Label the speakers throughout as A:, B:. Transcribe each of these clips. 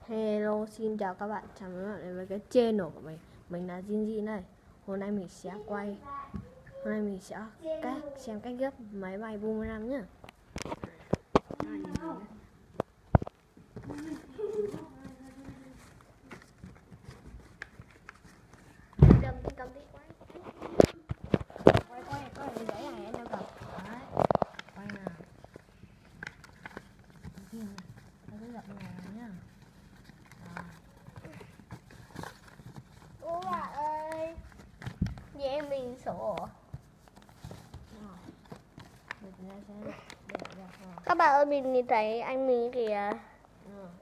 A: Hello, xin chào các bạn, chào mừng các bạn đến với cái channel của mình. Mình là Jinji này. Hôm nay mình sẽ xem cách gấp máy bay boomerang nhá. Cầm đi quay cái giấy này em cầm. Đấy, quay nào. Nó cứ gập như này nhá.
B: Ô bà ơi, vậy em mình sổ. Các bạn ơi, mình nhìn thấy anh mình kìa.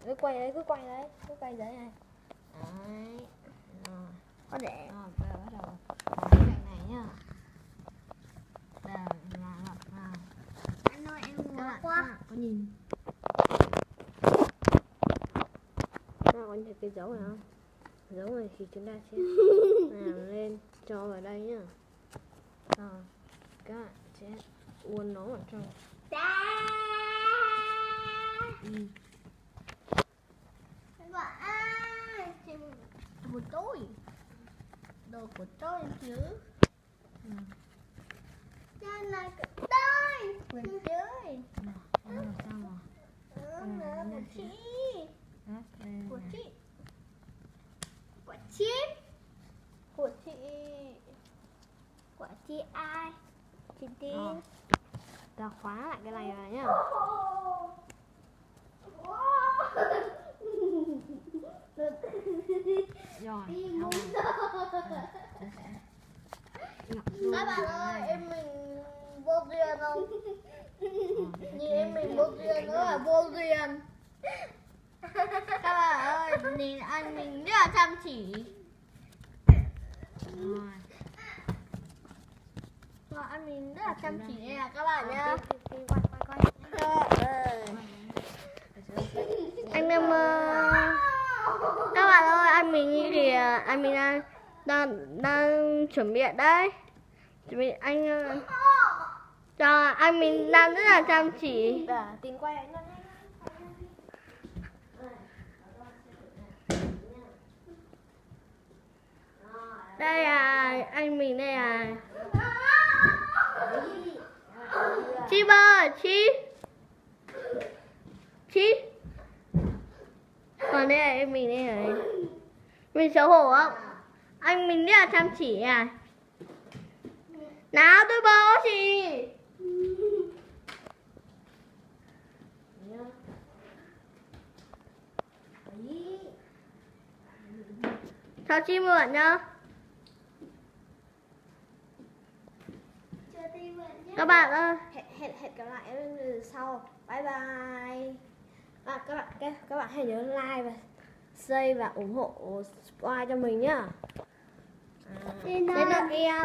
A: Cứ quay đấy, cứ quay giấy này. Đấy. Rồi.
B: Có để.
A: Bây giờ bắt đầu cái cạnh này nhá. Đây là gập vào.
B: Anh ơi, em ngứa quá.
A: Có nhìn. Có nhìn thấy cái dấu này không? Dấu này thì chúng ta sẽ làm lên cho vào đây nhá. Rồi, các bạn sẽ uốn nó vào trong.
B: Các bạn ơi, một tôi. Đồ của tôi chứ. Đây này của tôi. Của chơi.
A: Làm sao mà?
B: Của chị. Của chị. Của chị. Của chị. Của chị ai? Chị Tiên.
A: Ta khóa lại cái này vào nhá. Rồi,
B: các bạn ơi, em mình vô duyên không? Nhìn em mình vô duyên nữa là vô duyên. Các bạn ơi, nhìn anh mình rất là chăm chỉ.
A: rồi.
B: Và anh mình rất là chăm chỉ đây là các bạn nhá.
A: Quay.
B: Anh em các bạn ơi, anh mình kìa, anh mình đang chuẩn bị đấy. Chuẩn bị anh cho anh mình đang rất là chăm chỉ.
A: Tin quay ấy.
B: Đây là anh mình đây là Chi bơ, Chi. Còn đây là em mình đây này. Mình xấu hổ không? Anh mình rất là chăm chỉ à. Nào tôi bơ chị. Chào Chi mượn nhá. Các bạn ơi,
A: Hẹn gặp lại em sau. Bye bye. Các bạn hãy nhớ like và share và ủng hộ subscribe cho mình nhá.
B: Đây là em.